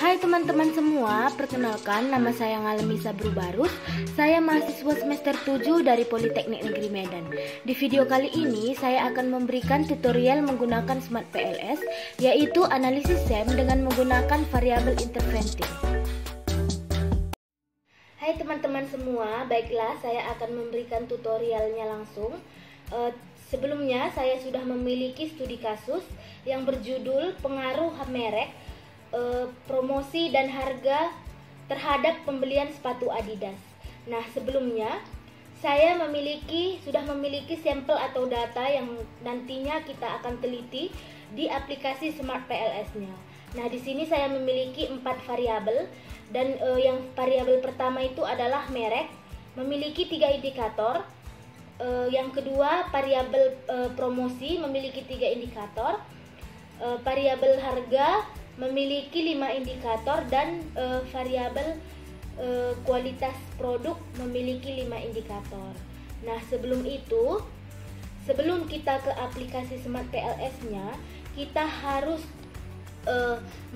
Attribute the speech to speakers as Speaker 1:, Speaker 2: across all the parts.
Speaker 1: Hai teman-teman semua, perkenalkan nama saya Ngalemi Sabrubarus. Saya mahasiswa semester 7 dari Politeknik Negeri Medan. Di video kali ini saya akan memberikan tutorial menggunakan Smart PLS, yaitu analisis SEM dengan menggunakan variabel interventing. Hai teman-teman semua, baiklah saya akan memberikan tutorialnya langsung. Sebelumnya saya sudah memiliki studi kasus yang berjudul pengaruh merek, promosi dan harga terhadap pembelian sepatu Adidas. Nah, sebelumnya saya sudah memiliki sampel atau data yang nantinya kita akan teliti di aplikasi Smart PLS-nya. Nah, di sini saya memiliki 4 variabel dan yang variabel pertama itu adalah merek, memiliki 3 indikator. Yang kedua variabel promosi memiliki 3 indikator. Variabel harga memiliki 5 indikator dan variabel kualitas produk memiliki 5 indikator. Nah, sebelum kita ke aplikasi Smart PLS-nya, kita harus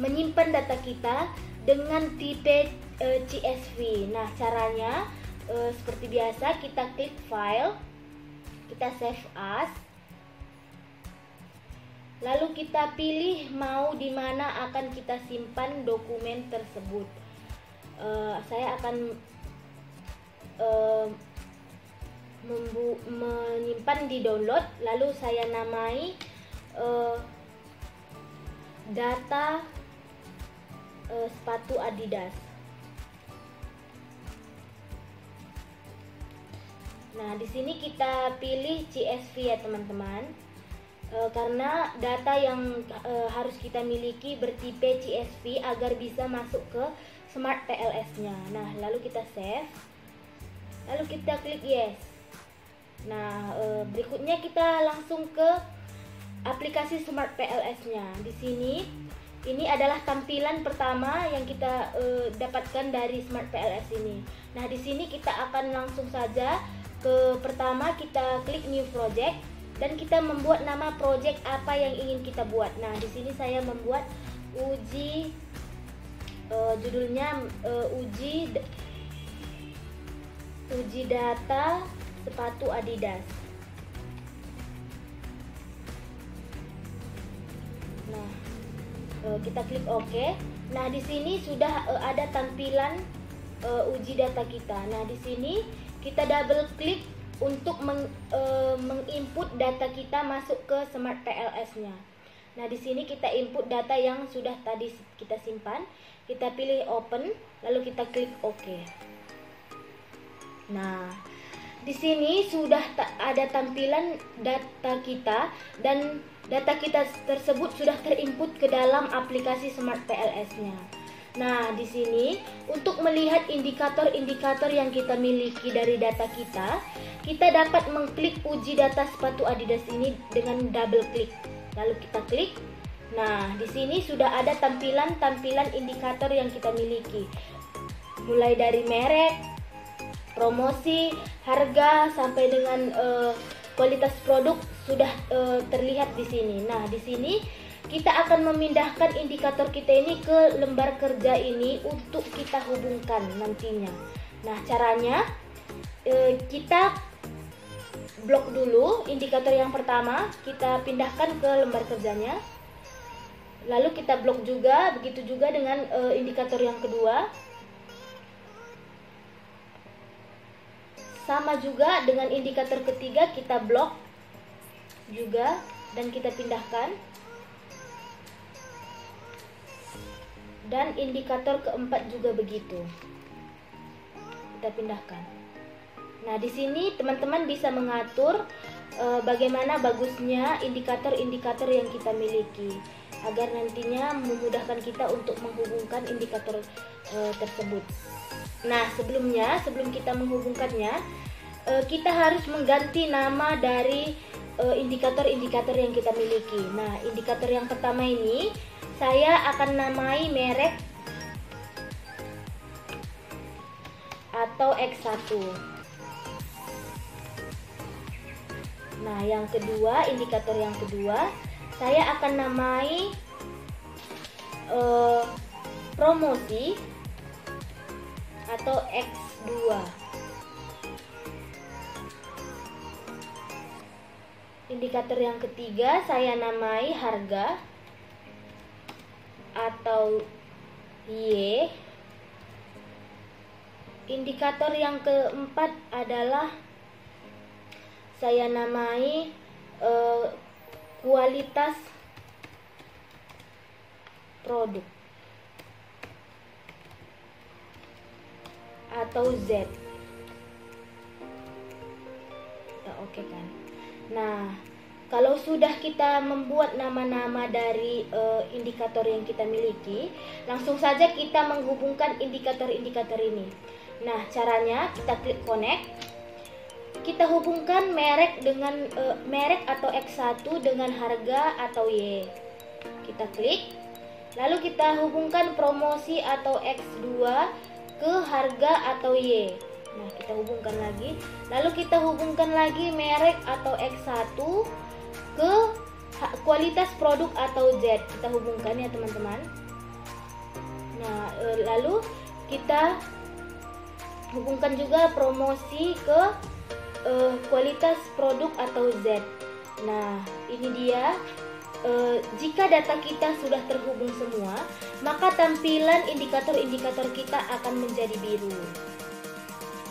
Speaker 1: menyimpan data kita dengan tipe CSV. Nah, caranya seperti biasa, kita klik file, kita save as, lalu kita pilih mau di mana akan kita simpan dokumen tersebut. Saya akan menyimpan di download, lalu saya namai data sepatu Adidas. Nah, di sini kita pilih CSV ya teman-teman, karena data yang harus kita miliki bertipe CSV agar bisa masuk ke Smart PLS-nya. Nah, lalu kita save, lalu kita klik yes. Nah, berikutnya kita langsung ke aplikasi Smart PLS-nya. Di sini ini adalah tampilan pertama yang kita dapatkan dari Smart PLS ini. Nah, di sini kita akan langsung saja ke pertama, kita klik new project dan kita membuat nama project apa yang ingin kita buat. Nah, di sini saya membuat uji, judulnya uji data sepatu Adidas. Nah, kita klik OK. Nah, di sini sudah ada tampilan uji data kita. Nah, di sini kita double klik untuk menginput data kita masuk ke Smart PLS-nya. Nah, di sini kita input data yang sudah tadi kita simpan. Kita pilih open, lalu kita klik OK. Nah, di sini sudah ada tampilan data kita dan data kita tersebut sudah terinput ke dalam aplikasi Smart PLS-nya. Nah, di sini untuk melihat indikator-indikator yang kita miliki dari data kita dapat mengklik uji data sepatu Adidas ini dengan double klik. Lalu kita klik. Nah, di sini sudah ada tampilan indikator yang kita miliki. Mulai dari merek, promosi, harga sampai dengan kualitas produk sudah terlihat di sini. Nah, di sini kita akan memindahkan indikator kita ini ke lembar kerja ini untuk kita hubungkan nantinya. Nah, caranya kita blok dulu indikator yang pertama, kita pindahkan ke lembar kerjanya. Lalu kita blok juga, begitu juga dengan indikator yang kedua. Sama juga dengan indikator ketiga, kita blok juga dan kita pindahkan. Dan indikator keempat juga begitu. Kita pindahkan. Nah, di sini teman-teman bisa mengatur bagaimana bagusnya indikator-indikator yang kita miliki agar nantinya memudahkan kita untuk menghubungkan indikator tersebut. Nah, sebelum kita menghubungkannya, kita harus mengganti nama dari indikator-indikator yang kita miliki. Nah, indikator yang pertama ini saya akan namai merek atau X1. Nah, yang kedua, indikator yang kedua, saya akan namai promosi atau X2. Indikator yang ketiga saya namai harga atau Y. Indikator yang keempat adalah saya namai kualitas produk atau Z. Oke kan? Nah, kalau sudah kita membuat nama-nama dari indikator yang kita miliki, langsung saja kita menghubungkan indikator-indikator ini. Nah, caranya kita klik connect. Kita hubungkan merek dengan merek atau X1 dengan harga atau Y. Kita klik. Lalu kita hubungkan promosi atau X2 ke harga atau Y. Nah, kita hubungkan lagi. Lalu kita hubungkan lagi merek atau X1 ke kualitas produk atau Z. Kita hubungkan ya teman-teman. Nah, lalu kita hubungkan juga promosi ke kualitas produk atau Z. Nah, ini dia. Jika data kita sudah terhubung semua, maka tampilan indikator-indikator kita akan menjadi biru.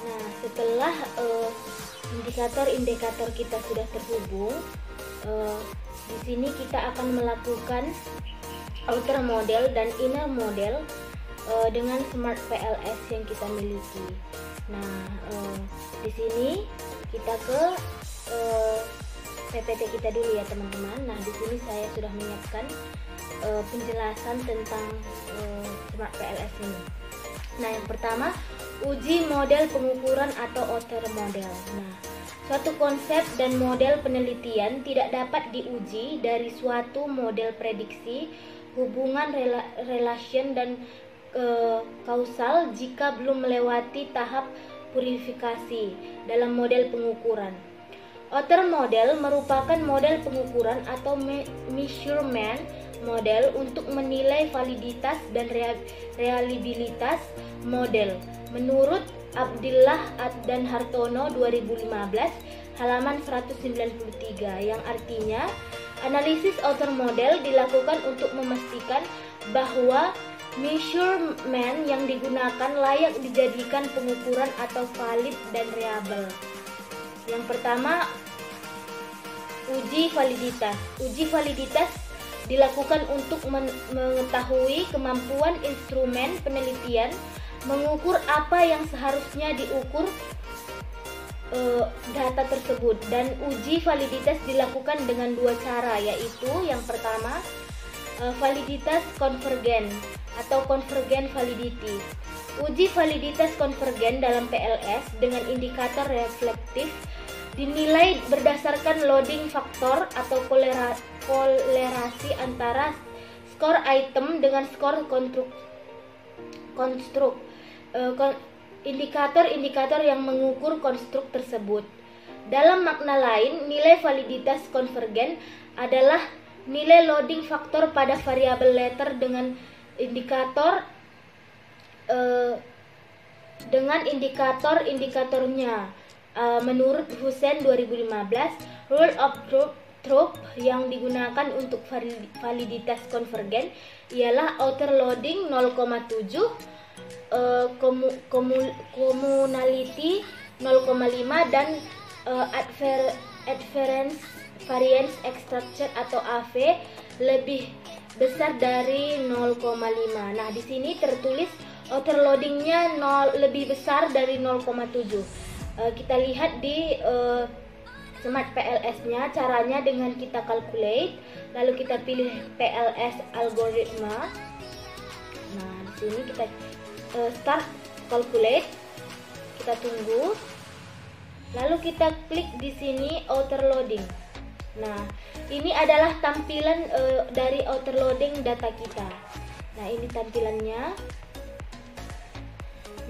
Speaker 1: Nah, setelah indikator-indikator kita sudah terhubung, di sini kita akan melakukan outer model dan inner model dengan Smart PLS yang kita miliki. Nah, di sini kita ke PPT kita dulu ya teman-teman. Nah, di sini saya sudah menyiapkan penjelasan tentang Smart PLS ini. Nah, yang pertama, uji model pengukuran atau outer model. Nah, suatu konsep dan model penelitian tidak dapat diuji dari suatu model prediksi, hubungan relation dan kausal jika belum melewati tahap purifikasi dalam model pengukuran. Outer model merupakan model pengukuran atau measurement model untuk menilai validitas dan reliabilitas model. Menurut Abdillah dan Hartono 2015 halaman 193, yang artinya analisis outer model dilakukan untuk memastikan bahwa measurement yang digunakan layak dijadikan pengukuran atau valid dan reliable. Yang pertama, uji validitas. Uji validitas dilakukan untuk mengetahui kemampuan instrumen penelitian mengukur apa yang seharusnya diukur data tersebut. Dan uji validitas dilakukan dengan dua cara, yaitu yang pertama, validitas konvergen atau convergent validity. Uji validitas konvergen dalam PLS dengan indikator reflektif dinilai berdasarkan loading faktor atau kolerasi antara skor item dengan skor konstruk. Indikator-indikator yang mengukur konstruk tersebut. Dalam makna lain, nilai validitas konvergen adalah nilai loading faktor pada variabel letter dengan indikatornya. Menurut Hussein 2015, rule of truth yang digunakan untuk validitas konvergen ialah outer loading 0,7, communality 0,5 dan adherence variance extraction atau AV lebih besar dari 0,5. Nah, di sini tertulis outer loadingnya lebih besar dari 0,7. Kita lihat di Smart PLS-nya, caranya dengan kita calculate, lalu kita pilih PLS algoritma. Nah, di sini kita start calculate, kita tunggu, lalu kita klik di sini outer loading. Nah, ini adalah tampilan dari outer loading data kita. Nah, ini tampilannya.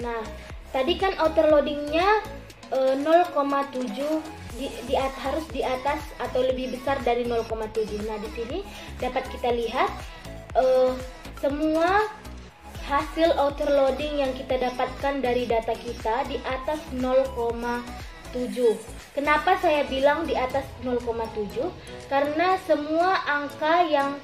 Speaker 1: Nah, tadi kan outer loadingnya 0,7 harus di atas atau lebih besar dari 0,7. Nah, di sini dapat kita lihat semua hasil overloading yang kita dapatkan dari data kita di atas 0,7. Kenapa saya bilang di atas 0,7? Karena semua angka yang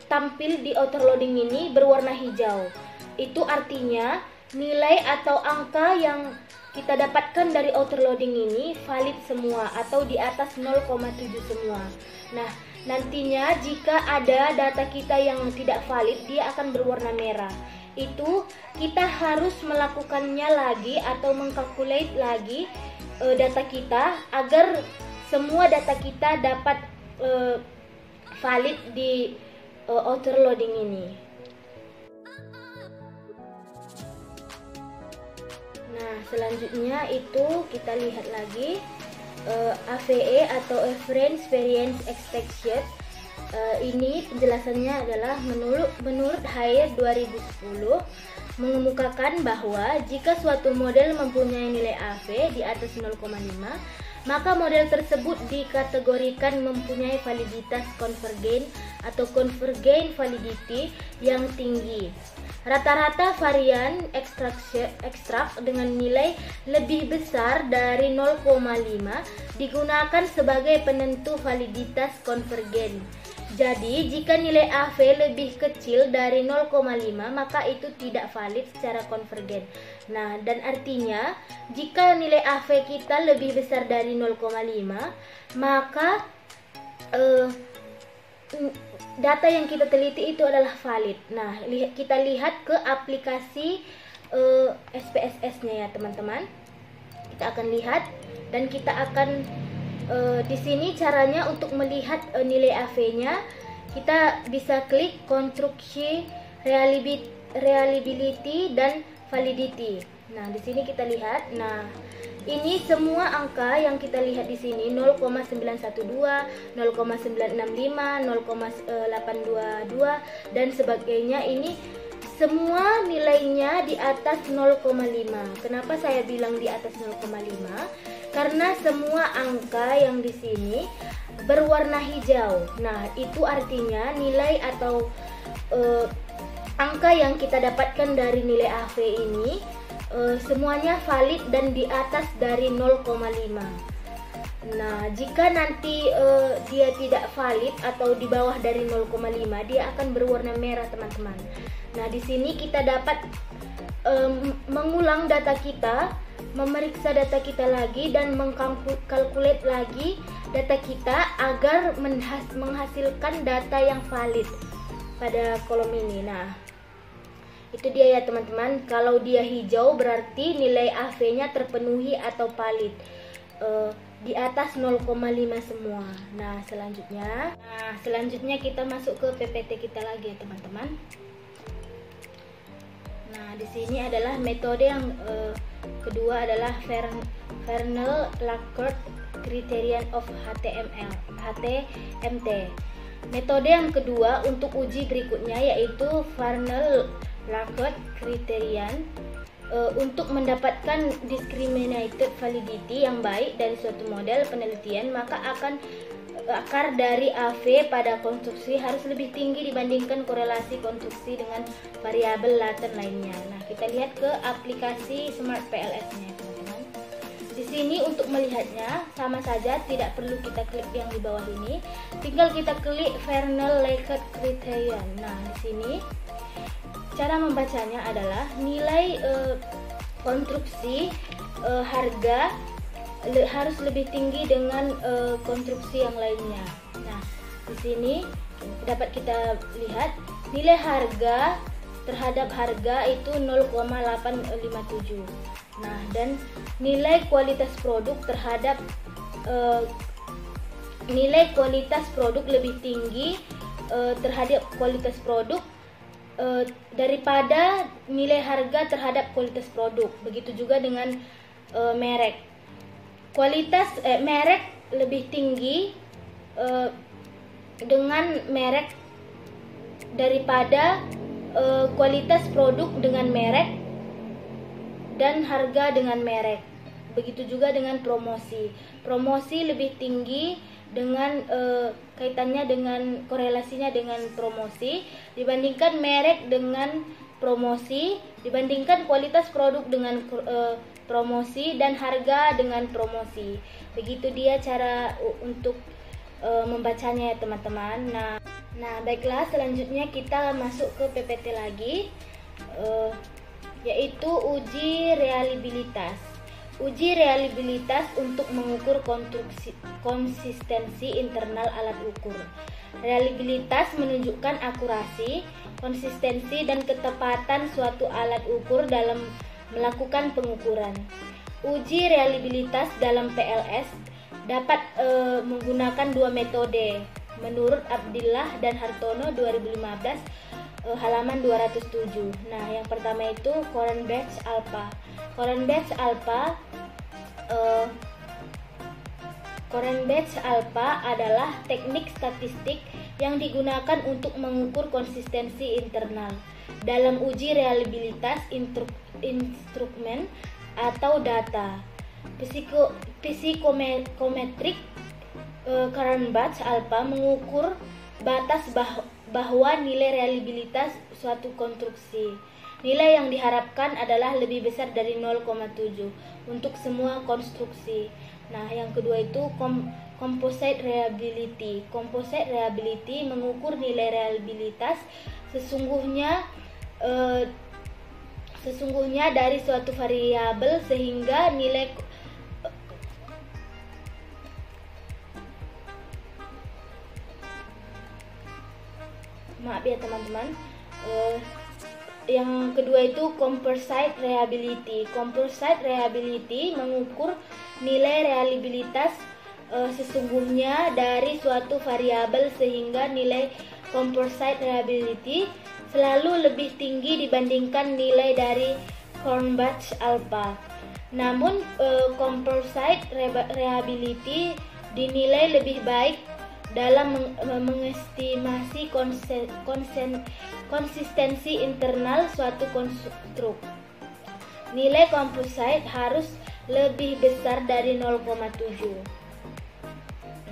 Speaker 1: tampil di overloading ini berwarna hijau. Itu artinya nilai atau angka yang kita dapatkan dari overloading ini valid semua atau di atas 0,7 semua. Nah, nantinya jika ada data kita yang tidak valid, dia akan berwarna merah. Itu kita harus melakukannya lagi atau mengkalkulate lagi data kita agar semua data kita dapat valid di overloading ini. Nah, selanjutnya itu kita lihat lagi AVE atau Average Variance Extraction. Ini penjelasannya adalah menurut Haier 2010 mengemukakan bahwa jika suatu model mempunyai nilai AV di atas 0,5, maka model tersebut dikategorikan mempunyai validitas konvergen atau convergent validity yang tinggi. Rata-rata varian ekstrak dengan nilai lebih besar dari 0,5 digunakan sebagai penentu validitas konvergen. Jadi, jika nilai AV lebih kecil dari 0,5, maka itu tidak valid secara konvergen. Nah, dan artinya, jika nilai AV kita lebih besar dari 0,5, maka data yang kita teliti itu adalah valid. Nah, kita lihat ke aplikasi SPSS-nya ya, teman-teman. Kita akan lihat dan kita akan di sini caranya untuk melihat nilai AV-nya, kita bisa klik konstruksi reliability dan validity. Nah, di sini kita lihat. Nah, ini semua angka yang kita lihat di sini 0,912, 0,965, 0,822 dan sebagainya, ini semua nilainya di atas 0,5. Kenapa saya bilang di atas 0,5? Karena semua angka yang di sini berwarna hijau. Nah, itu artinya nilai atau angka yang kita dapatkan dari nilai AV ini semuanya valid dan di atas dari 0,5. Nah, jika nanti dia tidak valid atau di bawah dari 0,5, dia akan berwarna merah, teman-teman. Nah, di sini kita dapat mengulang data kita, memeriksa data kita lagi dan mengkalkulate lagi data kita agar menghasilkan data yang valid pada kolom ini. Nah, itu dia ya teman-teman. Kalau dia hijau berarti nilai AV-nya terpenuhi atau valid, di atas 0,5 semua. Nah, selanjutnya kita masuk ke PPT kita lagi ya teman-teman. Nah, di sini adalah metode yang kedua adalah Verneuil-Lacroix Criterion of HTMT. Metode yang kedua untuk uji berikutnya yaitu Verneuil-Lacroix Criterion untuk mendapatkan discriminated validity yang baik dari suatu model penelitian, maka akar dari AV pada konstruksi harus lebih tinggi dibandingkan korelasi konstruksi dengan variabel laten lainnya. Nah, kita lihat ke aplikasi Smart PLS-nya, teman-teman. Di sini untuk melihatnya sama saja, tidak perlu kita klik yang di bawah ini, tinggal kita klik Verneuil-Lacroix Criterion. Nah, di sini cara membacanya adalah nilai konstruksi harga harus lebih tinggi dengan konstruksi yang lainnya. Nah, di sini dapat kita lihat nilai harga terhadap harga itu 0,857. Nah, dan nilai kualitas produk terhadap nilai kualitas produk lebih tinggi terhadap kualitas produk daripada nilai harga terhadap kualitas produk. Begitu juga dengan merek. Merek lebih tinggi dengan merek daripada kualitas produk dengan merek dan harga dengan merek. begitu juga dengan promosi. Promosi lebih tinggi dengan kaitannya dengan korelasinya dengan promosi dibandingkan merek dengan promosi, dibandingkan kualitas produk dengan promosi, dan harga dengan promosi. Begitu dia cara untuk membacanya ya teman-teman. Nah, baiklah, selanjutnya kita masuk ke PPT lagi, yaitu uji reliabilitas. Uji reliabilitas untuk mengukur konsistensi internal alat ukur. Reliabilitas menunjukkan akurasi, konsistensi, dan ketepatan suatu alat ukur dalam melakukan pengukuran. Uji reliabilitas dalam PLS dapat menggunakan dua metode menurut Abdillah dan Hartono 2015 halaman 207. Nah, yang pertama itu Coren-Betz-Alpha. Coren-Betz-Alpha adalah teknik statistik yang digunakan untuk mengukur konsistensi internal dalam uji reliabilitas instrumen atau data. Psikometrik Coren-Betz-Alpha mengukur batas bahwa nilai reliabilitas suatu konstruksi. Nilai yang diharapkan adalah lebih besar dari 0,7 untuk semua konstruksi. Nah, yang kedua itu composite reliability. Composite reliability mengukur nilai reliabilitas sesungguhnya dari suatu variabel sehingga nilai maaf ya teman-teman. Yang kedua itu composite reliability. Composite reliability mengukur nilai reliabilitas sesungguhnya dari suatu variabel sehingga nilai composite reliability selalu lebih tinggi dibandingkan nilai dari Coren-Betz-Alpha. Namun composite reliability dinilai lebih baik dalam mengestimasi konsistensi internal suatu konstruk. Nilai composite harus lebih besar dari 0,7.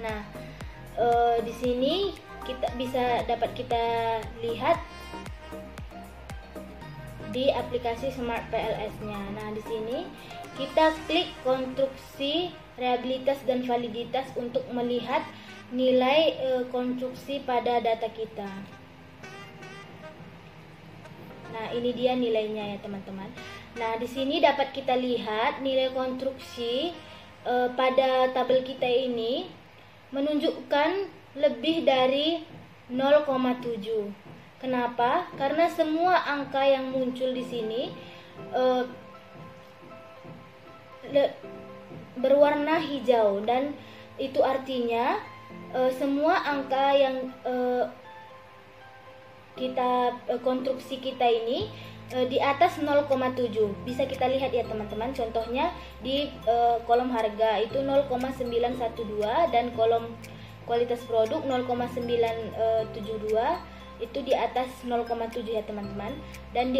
Speaker 1: Nah, di sini dapat kita lihat di aplikasi Smart PLS-nya. Nah, di sini kita klik konstruksi, reliabilitas, dan validitas untuk melihat nilai konstruksi pada data kita. Nah, ini dia nilainya ya teman-teman. Nah, di sini dapat kita lihat nilai konstruksi pada tabel kita ini menunjukkan lebih dari 0,7. Kenapa? Karena semua angka yang muncul di sini berwarna hijau, dan itu artinya semua angka yang konstruksi kita ini di atas 0,7. Bisa kita lihat ya teman-teman, contohnya di kolom harga itu 0,912 dan kolom kualitas produk 0,972 itu di atas 0,7 ya teman-teman, dan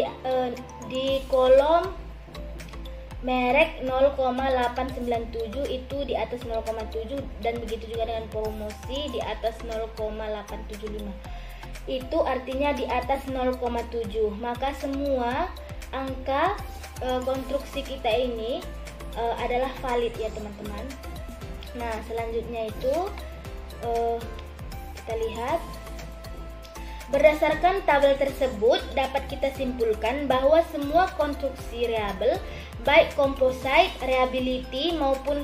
Speaker 1: di kolom merek 0,897 itu di atas 0,7, dan begitu juga dengan promosi di atas 0,875. Itu artinya di atas 0,7. Maka semua angka konstruksi kita ini adalah valid ya teman-teman. Nah, selanjutnya itu kita lihat. Berdasarkan tabel tersebut dapat kita simpulkan bahwa semua konstruksi reliable baik composite reliability maupun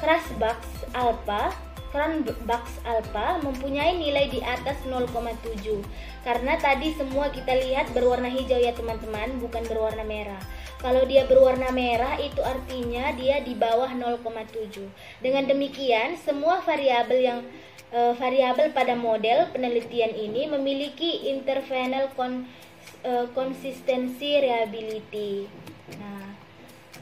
Speaker 1: Coren-Betz-Alpha mempunyai nilai di atas 0,7. Karena tadi semua kita lihat berwarna hijau ya teman-teman, bukan berwarna merah. Kalau dia berwarna merah itu artinya dia di bawah 0,7. Dengan demikian, semua variabel pada model penelitian ini memiliki interval konsistensi reliability. Nah,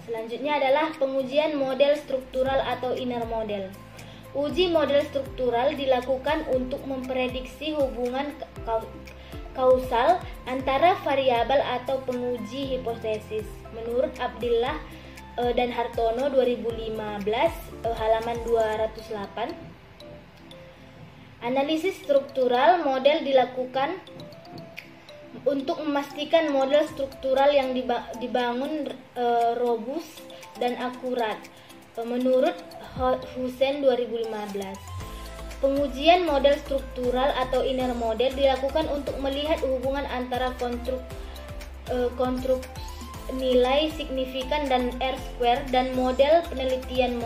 Speaker 1: selanjutnya adalah pengujian model struktural atau inner model. Uji model struktural dilakukan untuk memprediksi hubungan kausal antara variabel atau penguji hipotesis. Menurut Abdillah dan Hartono 2015, halaman 208. Analisis struktural model dilakukan untuk memastikan model struktural yang dibangun robus dan akurat, menurut Hussein 2015. Pengujian model struktural atau inner model dilakukan untuk melihat hubungan antara konstruk nilai signifikan dan R-square dan model penelitian.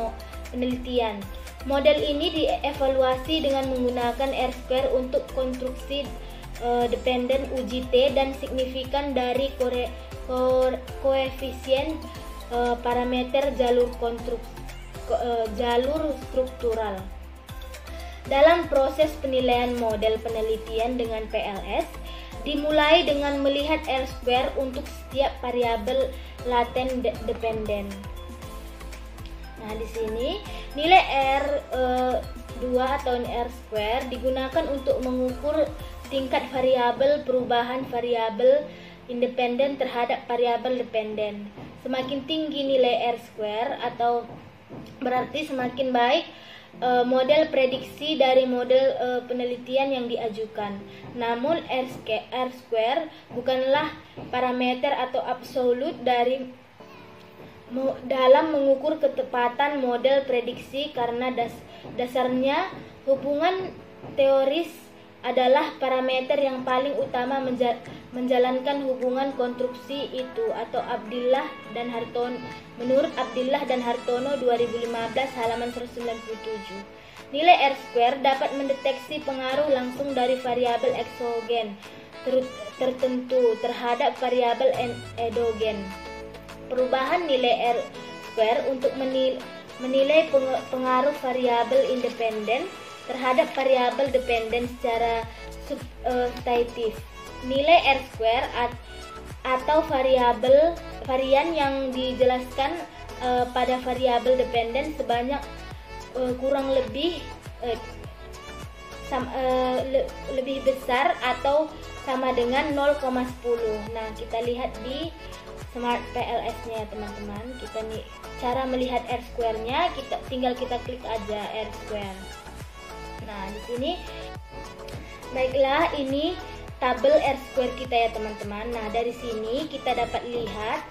Speaker 1: Model ini dievaluasi dengan menggunakan R-square untuk konstruksi dependen uji T dan signifikan dari koefisien parameter jalur struktural. Dalam proses penilaian model penelitian dengan PLS, dimulai dengan melihat R-square untuk setiap variabel laten dependen. Nah, di sini nilai R2 atau R-square digunakan untuk mengukur tingkat variabel perubahan variabel independen terhadap variabel dependen. Semakin tinggi nilai R-square atau berarti semakin baik model prediksi dari model penelitian yang diajukan. Namun R-square bukanlah parameter atau absolut dalam mengukur ketepatan model prediksi karena dasarnya hubungan teoris adalah parameter yang paling utama menjalankan hubungan konstruksi itu atau Abdillah dan Hartono menurut Abdillah dan Hartono 2015 halaman 197. Nilai R-square dapat mendeteksi pengaruh langsung dari variabel eksogen tertentu terhadap variabel endogen. Perubahan nilai R-square untuk menilai pengaruh variabel independen terhadap variabel dependen secara substatif. Nilai R-square atau varian yang dijelaskan pada variabel dependen sebanyak kurang lebih lebih besar atau sama dengan 0,10. Nah, kita lihat di Smart PLS-nya ya teman-teman. Kita nih cara melihat R-square-nya, tinggal kita klik aja R-square. Nah, di sini baiklah, ini tabel R-square kita ya teman-teman. Nah, dari sini kita dapat lihat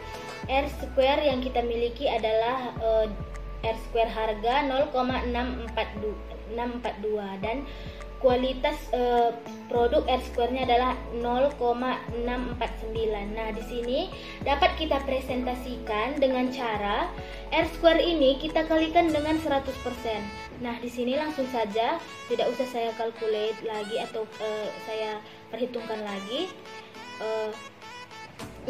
Speaker 1: R-square yang kita miliki adalah R-square harga 0,642 dan kualitas produk R-square-nya adalah 0,649. Nah, di sini dapat kita presentasikan dengan cara R-square ini kita kalikan dengan 100%. Nah, di sini langsung saja, tidak usah saya calculate lagi atau saya perhitungkan lagi.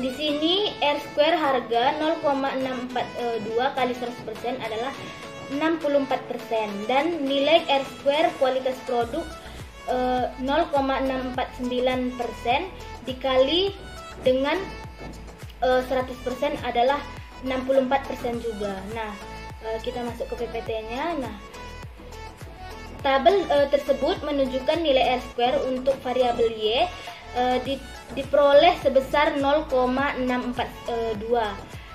Speaker 1: Di sini R-square harga 0,642 kali 100% adalah 64% dan nilai R-square kualitas produk 0,649% dikali dengan 100% adalah 64% juga. Nah, kita masuk ke PPT-nya. Nah, tabel tersebut menunjukkan nilai R-square untuk variabel Y diperoleh sebesar 0,642.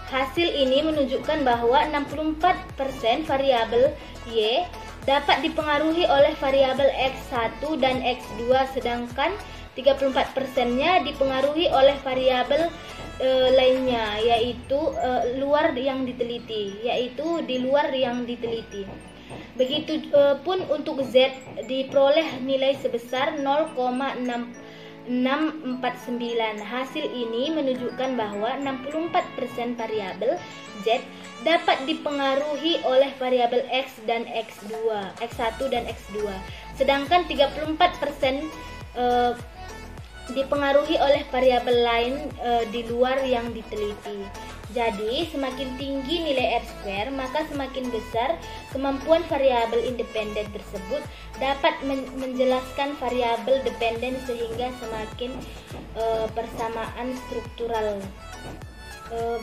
Speaker 1: Hasil ini menunjukkan bahwa 64% variabel Y dapat dipengaruhi oleh variabel X1 dan X2, sedangkan 34%-nya dipengaruhi oleh variabel lainnya, yaitu di luar yang diteliti. Begitu pun untuk Z diperoleh nilai sebesar 0,649. Hasil ini menunjukkan bahwa 64% variabel Z dapat dipengaruhi oleh variabel X dan X1 dan X2, sedangkan 34% dipengaruhi oleh variabel lain di luar yang diteliti. Jadi, semakin tinggi nilai R-square, maka semakin besar kemampuan variabel independen tersebut dapat menjelaskan variabel dependen sehingga semakin persamaan struktural.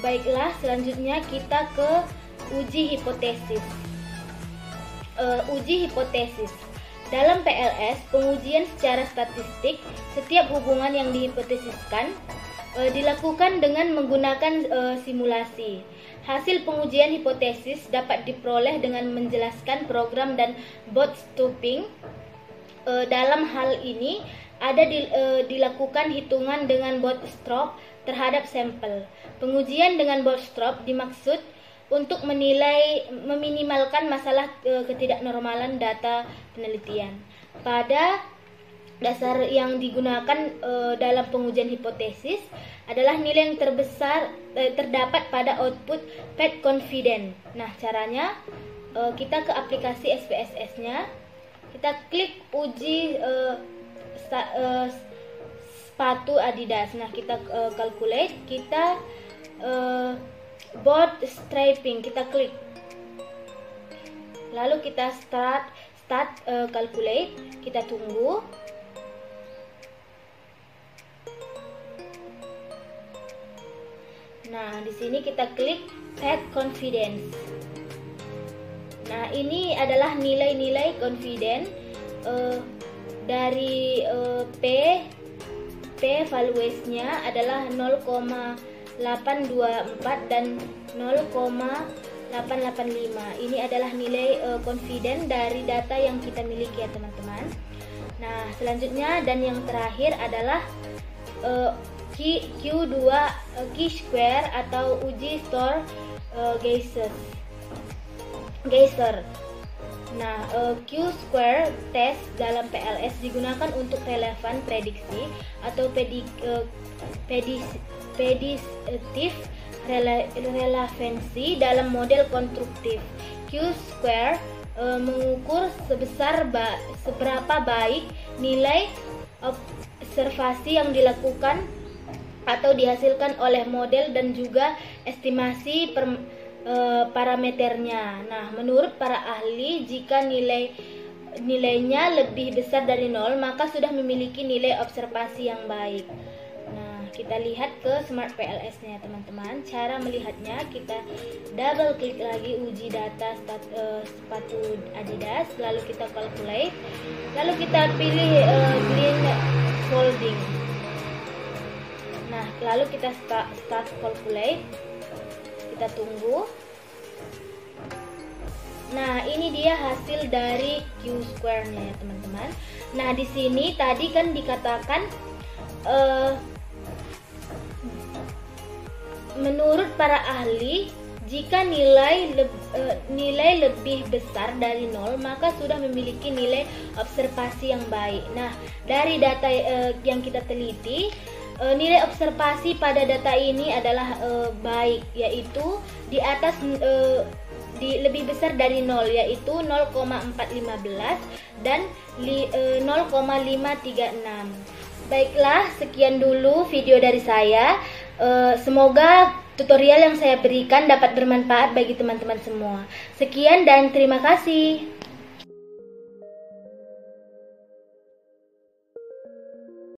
Speaker 1: Baiklah, selanjutnya kita ke uji hipotesis. Uji hipotesis. Dalam PLS, pengujian secara statistik setiap hubungan yang dihipotesiskan dilakukan dengan menggunakan simulasi. Hasil pengujian hipotesis dapat diperoleh dengan menjelaskan program dan bootstrapping. Dalam hal ini dilakukan hitungan dengan bootstrap terhadap sampel. Pengujian dengan bootstrap dimaksud untuk meminimalkan masalah ketidaknormalan data penelitian. Pada dasar yang digunakan dalam pengujian hipotesis adalah nilai yang terbesar terdapat pada output PET confident. Nah, caranya kita ke aplikasi SPSS-nya, kita klik uji sepatu Adidas. Nah, kita calculate, kita bootstrapping, kita klik. Lalu kita start calculate, kita tunggu. Nah, di sini kita klik PET confidence. Nah, ini adalah nilai-nilai confident dari P values-nya adalah 0,824 dan 0,885. Ini adalah nilai confident dari data yang kita miliki ya teman-teman. Nah, selanjutnya dan yang terakhir adalah Q2 Q-square atau uji Store Geiser. Nah, Q-square test dalam PLS digunakan untuk relevan prediksi atau prediktif relevansi dalam model konstruktif. Q-square mengukur seberapa baik nilai observasi yang dilakukan atau dihasilkan oleh model dan juga estimasi parameternya. Nah, menurut para ahli, jika nilainya lebih besar dari 0, maka sudah memiliki nilai observasi yang baik. Nah, kita lihat ke Smart PLS-nya teman-teman. Cara melihatnya, kita double klik lagi uji data sepatu Adidas, lalu kita calculate, lalu kita pilih blindfolding. Nah, lalu kita start calculate, kita tunggu. Nah, ini dia hasil dari Q-square-nya ya teman-teman. Nah, di sini tadi kan dikatakan menurut para ahli, jika nilai lebih besar dari 0, maka sudah memiliki nilai observasi yang baik. Nah, dari data yang kita teliti, nilai observasi pada data ini adalah baik, yaitu di atas lebih besar dari 0, yaitu 0,415 dan 0,536. Baiklah, sekian dulu video dari saya. Semoga tutorial yang saya berikan dapat bermanfaat bagi teman-teman semua. Sekian dan terima kasih.